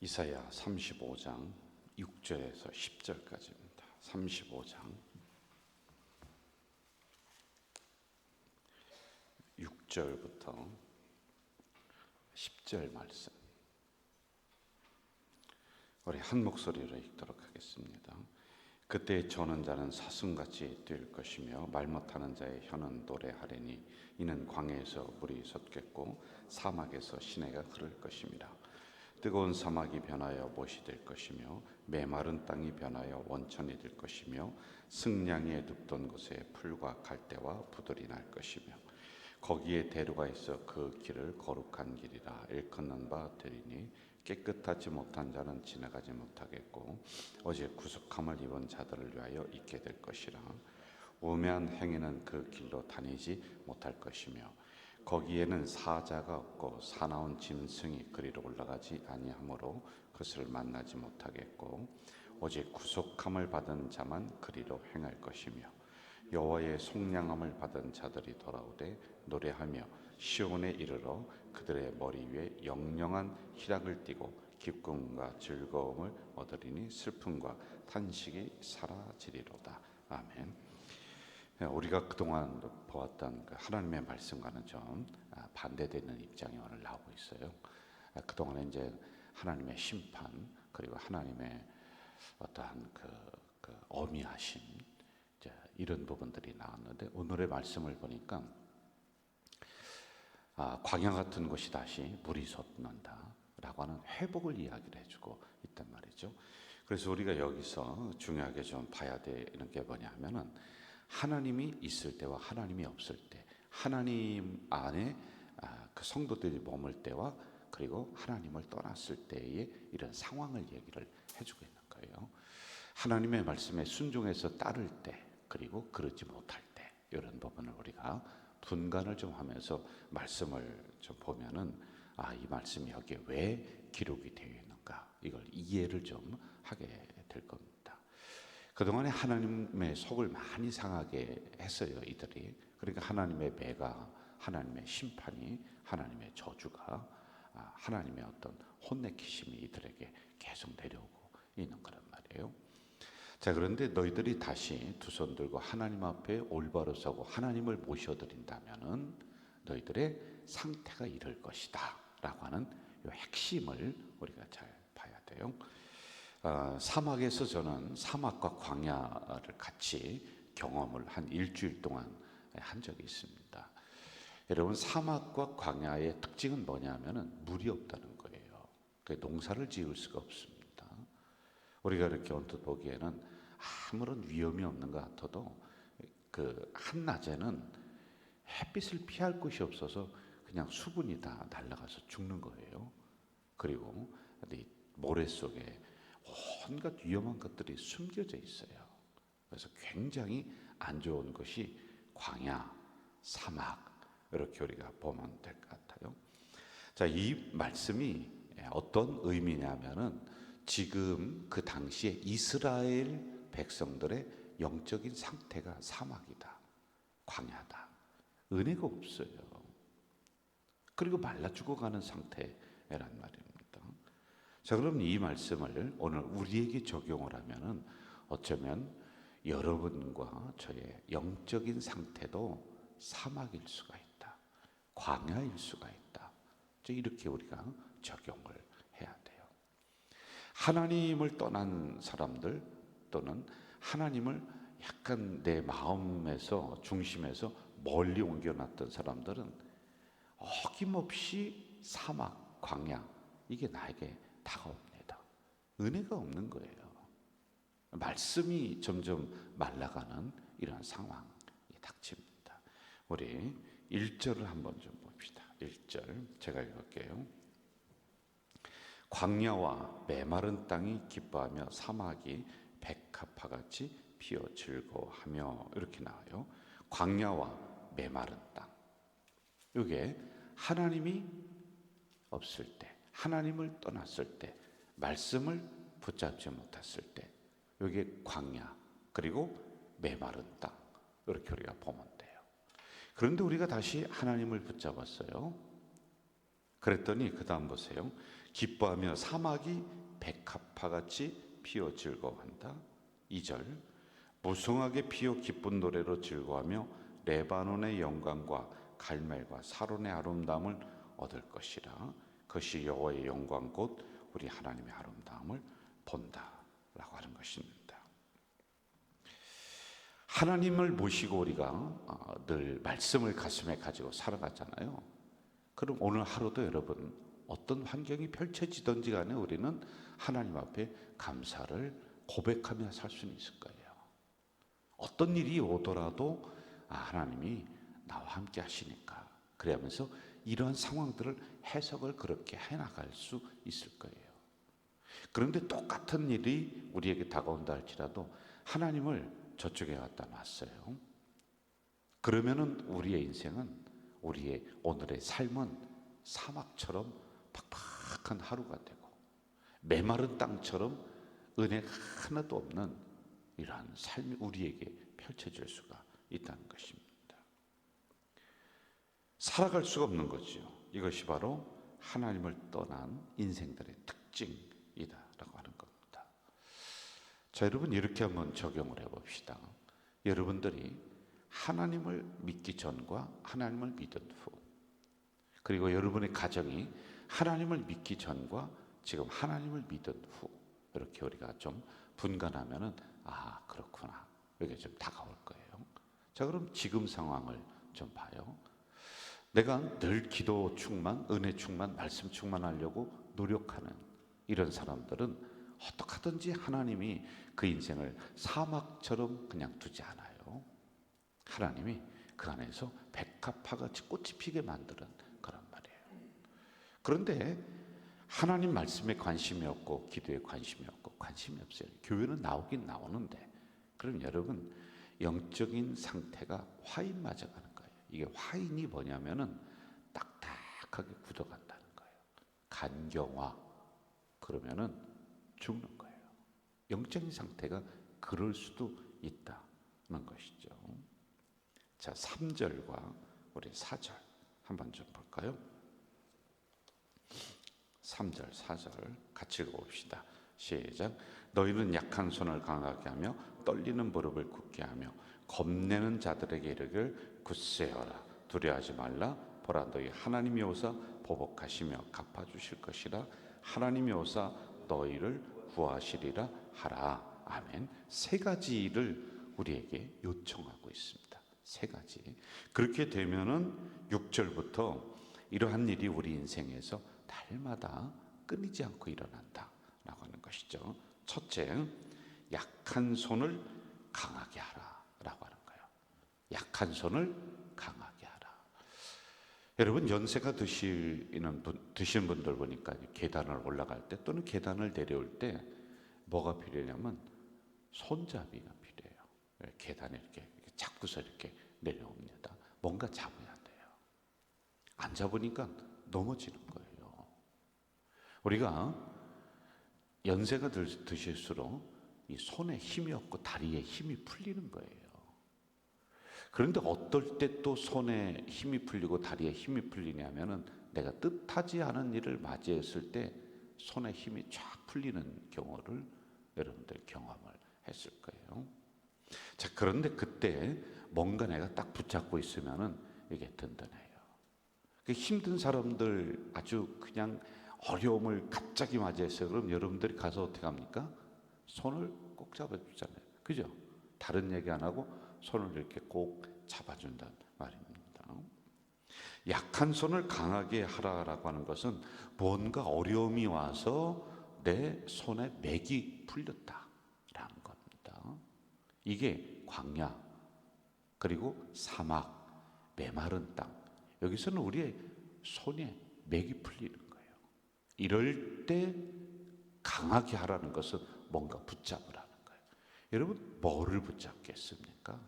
이사야 35장 6절에서 10절까지입니다. 35장 6절부터 10절 말씀, 우리 한 목소리로 읽도록 하겠습니다. 그때 저는 자는 사슴같이 뛸 것이며 말 못하는 자의 혀는 노래하리니 이는 광야에서 물이 솟겠고 사막에서 시내가 흐를 것임이라. 뜨거운 사막이 변하여 못이 될 것이며 메마른 땅이 변하여 원천이 될 것이며 승냥이에 눕던 곳에 풀과 갈대와 부들이 날 것이며 거기에 대로가 있어 그 길을 거룩한 길이라 일컫는 바 되리니 깨끗하지 못한 자는 지나가지 못하겠고 오직 구속함을 입은 자들을 위하여 있게 될 것이라. 우매한 행위는 그 길로 다니지 못할 것이며 거기에는 사자가 없고 사나운 짐승이 그리로 올라가지 아니하므로 그것을 만나지 못하겠고 오직 구속함을 받은 자만 그리로 행할 것이며 여호와의 속량함을 받은 자들이 돌아오되 노래하며 시온에 이르러 그들의 머리 위에 영영한 희락을 띠고 기쁨과 즐거움을 얻으리니 슬픔과 탄식이 사라지리로다. 아멘. 우리가 그동안 보았던 하나님의 말씀과는 좀 반대되는 입장이 오늘 나오고 있어요. 그동안에 이제 하나님의 심판 그리고 하나님의 어떠한 그 어미하심 이런 부분들이 나왔는데 오늘의 말씀을 보니까 광야 같은 곳이 다시 물이 솟는다라고 하는 회복을 이야기를 해주고 있단 말이죠. 그래서 우리가 여기서 중요하게 좀 봐야 되는 게 뭐냐면은 하나님이 있을 때와 하나님이 없을 때, 하나님 안에 그 성도들이 머물 때와 그리고 하나님을 떠났을 때의 이런 상황을 얘기를 해주고 있는 거예요. 하나님의 말씀에 순종해서 따를 때 그리고 그러지 못할 때 이런 부분을 우리가 분간을 좀 하면서 말씀을 좀 보면은 이 말씀이 여기에 왜 기록이 되어 있는가 이걸 이해를 좀 하게 될 겁니다. 그동안에 하나님의 속을 많이 상하게 했어요, 이들이. 그러니까 하나님의 배가, 하나님의 심판이, 하나님의 저주가, 하나님의 어떤 혼내키심이 이들에게 계속 내려오고 있는 거란 말이에요. 자, 그런데 너희들이 다시 두 손 들고 하나님 앞에 올바로 서고 하나님을 모셔드린다면은 너희들의 상태가 이럴 것이다 라고 하는 이 핵심을 우리가 잘 봐야 돼요. 사막에서 저는 사막과 광야를 같이 경험을 한 일주일 동안 한 적이 있습니다. 여러분, 사막과 광야의 특징은 뭐냐면은 물이 없다는 거예요. 농사를 지을 수가 없습니다. 우리가 이렇게 언뜻 보기에는 아무런 위험이 없는 것 같아도 그 한낮에는 햇빛을 피할 곳이 없어서 그냥 수분이 다 날아가서 죽는 거예요. 그리고 모래 속에 온갖 위험한 것들이 숨겨져 있어요. 그래서 굉장히 안 좋은 것이 광야, 사막 이렇게 우리가 보면 될 것 같아요. 자, 이 말씀이 어떤 의미냐면은 지금 그 당시에 이스라엘 백성들의 영적인 상태가 사막이다, 광야다, 은혜가 없어요. 그리고 말라 죽어가는 상태란 말입니다. 자, 그럼 이 말씀을 오늘 우리에게 적용을 하면은 어쩌면 여러분과 저의 영적인 상태도 사막일 수가 있다, 광야일 수가 있다. 이렇게 우리가 적용을 해야 돼요. 하나님을 떠난 사람들 또는 하나님을 약간 내 마음에서 중심에서 멀리 옮겨놨던 사람들은 어김없이 사막, 광야 이게 나에게 다가옵니다. 은혜가 없는 거예요. 말씀이 점점 말라가는 이런 상황이 닥칩니다. 우리 1절을 한번 좀 봅시다. 1절 제가 읽을게요. 광야와 메마른 땅이 기뻐하며 사막이 백합화같이 피어 즐거워하며 이렇게 나와요. 광야와 메마른 땅, 이게 하나님이 없을 때, 하나님을 떠났을 때, 말씀을 붙잡지 못했을 때, 이게 광야 그리고 메마른 땅 이렇게 우리가 보면 돼요. 그런데 우리가 다시 하나님을 붙잡았어요. 그랬더니 그 다음 보세요. 기뻐하며 사막이 백합화같이 피어 즐거워한다. 2절 무성하게 피어 기쁜 노래로 즐거워하며 레바논의 영광과 갈멜과 사론의 아름다움을 얻을 것이라. 그것이 여호와의 영광 곧 우리 하나님의 아름다움을 본다라고 하는 것입니다. 하나님을 모시고 우리가 늘 말씀을 가슴에 가지고 살아가잖아요. 그럼 오늘 하루도 여러분 어떤 환경이 펼쳐지든지 간에 우리는 하나님 앞에 감사를 고백하며 살 수는 있을 거예요. 어떤 일이 오더라도 하나님이 나와 함께 하시니까 그러면서 이러한 상황들을 해석을 그렇게 해나갈 수 있을 거예요. 그런데 똑같은 일이 우리에게 다가온다 할지라도 하나님을 저쪽에 갖다 놨어요. 그러면은 우리의 인생은, 우리의 오늘의 삶은 사막처럼 팍팍한 하루가 되고 메마른 땅처럼 은혜가 하나도 없는 이러한 삶이 우리에게 펼쳐질 수가 있다는 것입니다. 살아갈 수가 없는 거죠. 이것이 바로 하나님을 떠난 인생들의 특징이다라고 하는 겁니다. 자, 여러분 이렇게 한번 적용을 해봅시다. 여러분들이 하나님을 믿기 전과 하나님을 믿은 후, 그리고 여러분의 가정이 하나님을 믿기 전과 지금 하나님을 믿은 후, 이렇게 우리가 좀 분간하면은 그렇구나, 이게 좀 다가올 거예요. 자, 그럼 지금 상황을 좀 봐요. 내가 늘 기도 충만, 은혜 충만, 말씀 충만하려고 노력하는 이런 사람들은 어떻게 하든지 하나님이 그 인생을 사막처럼 그냥 두지 않아요. 하나님이 그 안에서 백합화같이 꽃이 피게 만드는 그런 말이에요. 그런데 하나님 말씀에 관심이 없고 기도에 관심이 없고 관심이 없어요. 교회는 나오긴 나오는데 그럼 여러분 영적인 상태가 화인 맞아가는 거예요. 이게 화인이 뭐냐면은 딱딱하게 굳어간다는 거예요. 간경화 그러면은 죽는 거예요. 영적인 상태가 그럴 수도 있다는 것이죠. 자, 3절과 우리 4절 한번 좀 볼까요? 3절, 4절 같이 읽어봅시다. 시작. 너희는 약한 손을 강하게 하며 떨리는 무릎을 굳게 하며 겁내는 자들에게 이르기를 굳세어라. 두려워하지 말라. 보라, 너희 하나님이 오사 보복하시며 갚아주실 것이라. 하나님이 오사 너희를 구하시리라 하라. 아멘. 세 가지를 우리에게 요청하고 있습니다. 세 가지. 그렇게 되면은 6절부터 이러한 일이 우리 인생에서 달마다 끊이지 않고 일어난다라고 하는 것이죠. 첫째, 약한 손을 강하게 하라라고 하는 거예요. 약한 손을 강하게 하라. 여러분 연세가 드시는 분들 보니까 계단을 올라갈 때 또는 계단을 내려올 때 뭐가 필요하냐면 손잡이가 필요해요. 계단에 이렇게 잡고서 이렇게 내려옵니다. 뭔가 잡아야 돼요. 안 잡으니까 넘어지는 거예요. 우리가 연세가 드실수록 이 손에 힘이 없고 다리에 힘이 풀리는 거예요. 그런데 어떨 때 또 손에 힘이 풀리고 다리에 힘이 풀리냐면은 내가 뜻하지 않은 일을 맞이했을 때 손에 힘이 쫙 풀리는 경우를 여러분들 경험을 했을 거예요. 자, 그런데 그때 뭔가 내가 딱 붙잡고 있으면은 이게 든든해요. 힘든 사람들 아주 그냥 어려움을 갑자기 맞이했어요. 그럼 여러분들이 가서 어떻게 합니까? 손을 꼭 잡아주잖아요. 그죠? 다른 얘기 안 하고 손을 이렇게 꼭 잡아준다는 말입니다. 약한 손을 강하게 하라라고 하는 것은 뭔가 어려움이 와서 내 손에 맥이 풀렸다라는 겁니다. 이게 광야 그리고 사막, 메마른 땅, 여기서는 우리의 손에 맥이 풀리는 거예요. 이럴 때 강하게 하라는 것은 뭔가 붙잡으라는 거예요. 여러분 뭐를 붙잡겠습니까?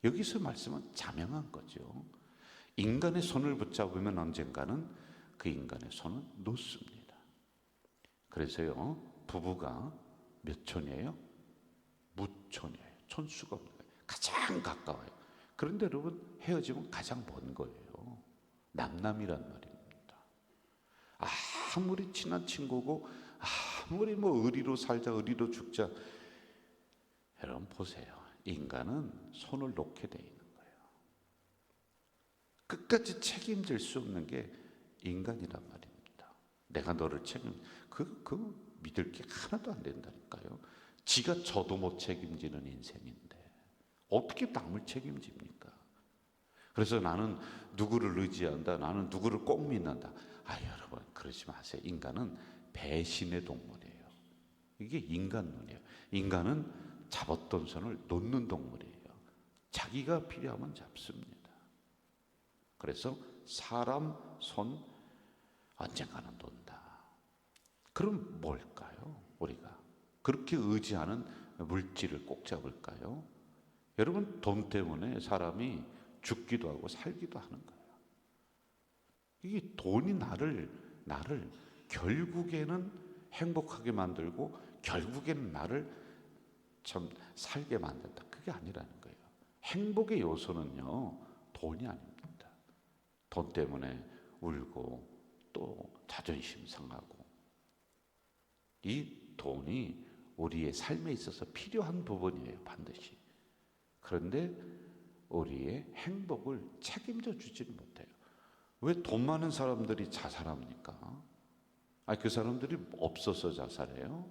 여기서 말씀은 자명한 거죠. 인간의 손을 붙잡으면 언젠가는 그 인간의 손은 놓습니다. 그래서요 부부가 몇 촌이에요? 무촌이에요. 촌수가 없는 거예요. 가장 가까워요. 그런데 여러분 헤어지면 가장 먼 거예요. 남남이란 말입니다. 아무리 친한 친구고 아무리 뭐 의리로 살자 의리로 죽자, 여러분 보세요. 인간은 손을 놓게 돼 있는 거예요. 끝까지 책임질 수 없는 게 인간이란 말입니다. 내가 너를 그 믿을 게 하나도 안 된다니까요. 지가 저도 못 책임지는 인생인데 어떻게 남을 책임집니까? 그래서 나는 누구를 의지한다, 나는 누구를 꼭 믿는다. 여러분 그러지 마세요. 인간은 배신의 동물이에요. 이게 인간론이에요. 인간은 잡았던 손을 놓는 동물이에요. 자기가 필요하면 잡습니다. 그래서 사람 손 언젠가는 놓는다. 그럼 뭘까요? 우리가 그렇게 의지하는 물질을 꼭 잡을까요? 여러분 돈 때문에 사람이 죽기도 하고 살기도 하는 거예요. 이게 돈이 나를 결국에는 행복하게 만들고 결국에는 나를 참 살게 만든다. 그게 아니라는 거예요. 행복의 요소는요, 돈이 아닙니다. 돈 때문에 울고 또 자존심 상하고, 이 돈이 우리의 삶에 있어서 필요한 부분이에요, 반드시. 그런데 우리의 행복을 책임져 주지는 못해요. 왜 돈 많은 사람들이 자살합니까? 그 사람들이 없어서 자살해요?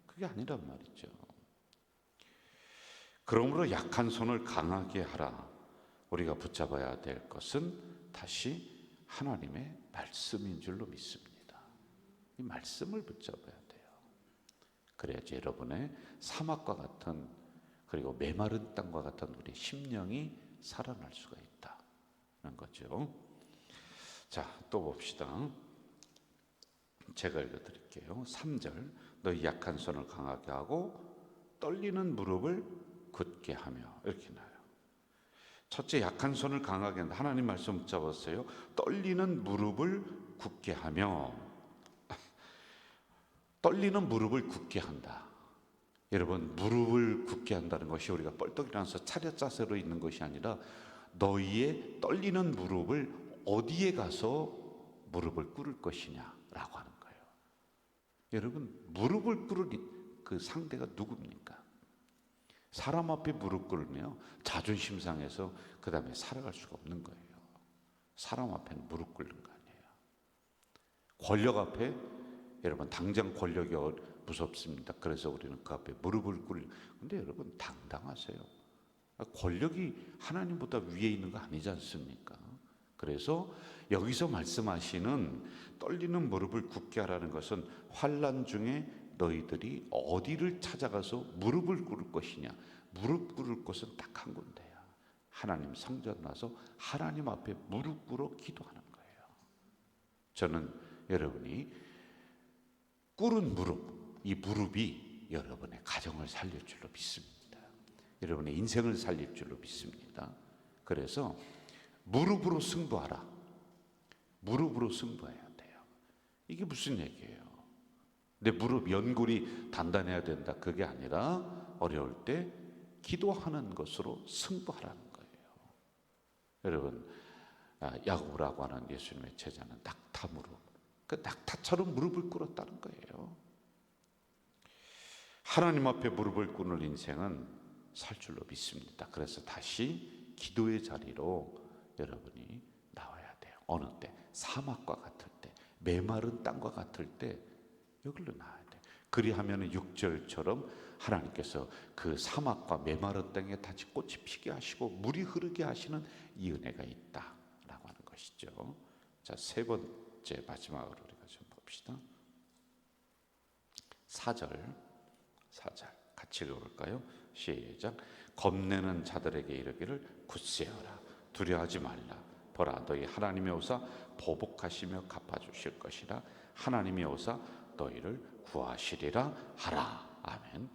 그게 아니란 말이죠. 그러므로 약한 손을 강하게 하라. 우리가 붙잡아야 될 것은 다시 하나님의 말씀인 줄로 믿습니다. 이 말씀을 붙잡아야 돼요. 그래야지 여러분의 사막과 같은, 그리고 메마른 땅과 같은 우리 심령이 살아날 수가 있다는 거죠. 자, 또 봅시다. 제가 읽어드릴게요. 3절, 너희 약한 손을 강하게 하고 떨리는 무릎을 굳게 하며, 이렇게 나와요. 첫째, 약한 손을 강하게 한다. 하나님 말씀 붙잡았어요. 떨리는 무릎을 굳게 하며. 떨리는 무릎을 굳게 한다. 여러분, 무릎을 굳게 한다는 것이 우리가 뻘떡 일어나서 차렷 자세로 있는 것이 아니라 너희의 떨리는 무릎을 어디에 가서 무릎을 꿇을 것이냐라고 하는 거예요. 여러분, 무릎을 꿇을 그 상대가 누굽니까? 사람 앞에 무릎 꿇으면 자존심 상해서 그 다음에 살아갈 수가 없는 거예요. 사람 앞에는 무릎 꿇는 거 아니에요. 권력 앞에, 여러분 당장 권력이 무섭습니다. 그래서 우리는 그 앞에 무릎을 꿇는. 근데 여러분 당당하세요. 권력이 하나님보다 위에 있는 거 아니지 않습니까? 그래서 여기서 말씀하시는 떨리는 무릎을 굳게 하라는 것은 환난 중에 너희들이 어디를 찾아가서 무릎을 꿇을 것이냐. 무릎 꿇을 곳은 딱 한 군데야. 하나님 성전 나서 하나님 앞에 무릎 꿇어 기도하는 거예요. 저는 여러분이 꿇은 무릎, 이 무릎이 여러분의 가정을 살릴 줄로 믿습니다. 여러분의 인생을 살릴 줄로 믿습니다. 그래서 무릎으로 승부하라. 무릎으로 승부해야 돼요. 이게 무슨 얘기예요? 내 무릎 연골이 단단해야 된다, 그게 아니라 어려울 때 기도하는 것으로 승부하라는 거예요. 여러분, 야고보라고 하는 예수님의 제자는 낙타 무릎, 그 낙타처럼 무릎을 꿇었다는 거예요. 하나님 앞에 무릎을 꿇는 인생은 살 줄로 믿습니다. 그래서 다시 기도의 자리로 여러분이 나와야 돼요. 어느 때? 사막과 같을 때, 메마른 땅과 같을 때 여기로 나와야 돼요. 그리하면 6절처럼 하나님께서 그 사막과 메마른 땅에 다시 꽃이 피게 하시고 물이 흐르게 하시는 이 은혜가 있다라고 하는 것이죠. 자, 세 번째 마지막으로 우리가 좀 봅시다. 4절 같이 읽어볼까요? 시작. 겁내는 자들에게 이르기를 굳세어라. 두려워하지 말라. 보라, 너희 하나님의 오사 보복하시며 갚아주실 것이라. 하나님의 오사 너희를 구하시리라 하라. 아멘.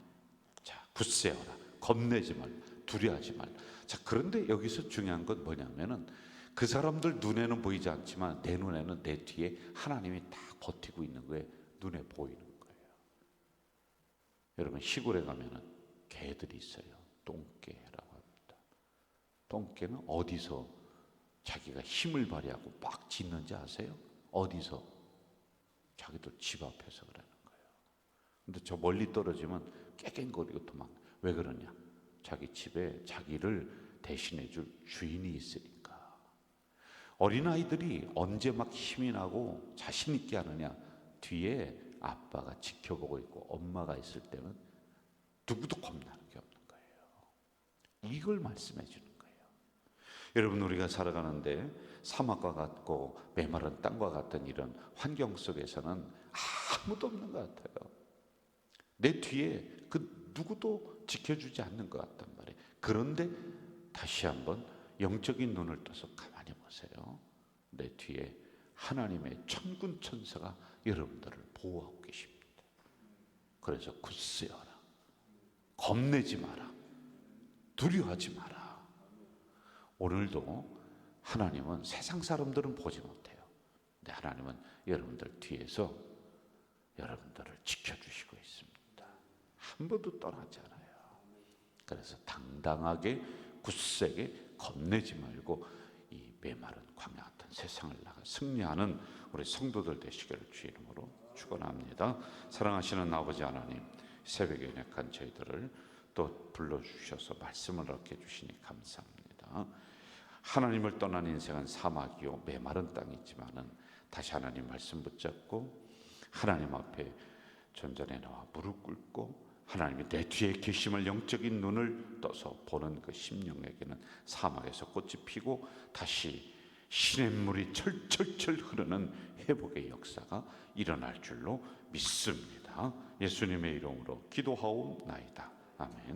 자, 굳세어라. 겁내지 말라. 두려워하지 말라. 자, 그런데 여기서 중요한 건 뭐냐면은 그 사람들 눈에는 보이지 않지만 내 눈에는, 내 뒤에 하나님이 다 버티고 있는 거에 눈에 보이는 거예요. 여러분, 시골에 가면은 개들이 있어요. 똥개라고 합니다. 똥개는 어디서 자기가 힘을 발휘하고 막 짖는지 아세요? 어디서? 자기도 집 앞에서 그러는 거예요. 근데 저 멀리 떨어지면 깨갱거리고 도망. 왜 그러냐? 자기 집에 자기를 대신해 줄 주인이 있으니까. 어린아이들이 언제 막 힘이 나고 자신 있게 하느냐? 뒤에 아빠가 지켜보고 있고 엄마가 있을 때는 누구도 겁나는 게 없는 거예요. 이걸 말씀해 주는 거예요. 여러분, 우리가 살아가는데 사막과 같고 메마른 땅과 같은 이런 환경 속에서는 아무도 없는 것 같아요. 내 뒤에 그 누구도 지켜주지 않는 것 같단 말이에요. 그런데 다시 한번 영적인 눈을 떠서 가만히 보세요. 내 뒤에 하나님의 천군 천사가 여러분들을 보호하고 계십니다. 그래서 굳세어라. 겁내지 마라. 두려워하지 마라. 오늘도 하나님은 세상 사람들은 보지 못해요. 근데 하나님은 여러분들 뒤에서 여러분들을 지켜주시고 있습니다. 한 번도 떠나지 않아요. 그래서 당당하게 굳세게 겁내지 말고 이 메마른 광야 같은 세상을 나가 승리하는 우리 성도들 되시기를 주 이름으로 축원합니다. 사랑하시는 아버지 하나님, 새벽에 연약한 저희들을 또 불러주셔서 말씀을 얻게 해주시니 감사합니다. 하나님을 떠난 인생은 사막이요 메마른 땅이지만은 다시 하나님 말씀 붙잡고 하나님 앞에 전전에 나와 무릎 꿇고 하나님이 내 뒤에 계심을 영적인 눈을 떠서 보는 그 심령에게는 사막에서 꽃이 피고 다시 시냇물이 철철철 흐르는 회복의 역사가 일어날 줄로 믿습니다. 예수님의 이름으로 기도하옵나이다. 아멘.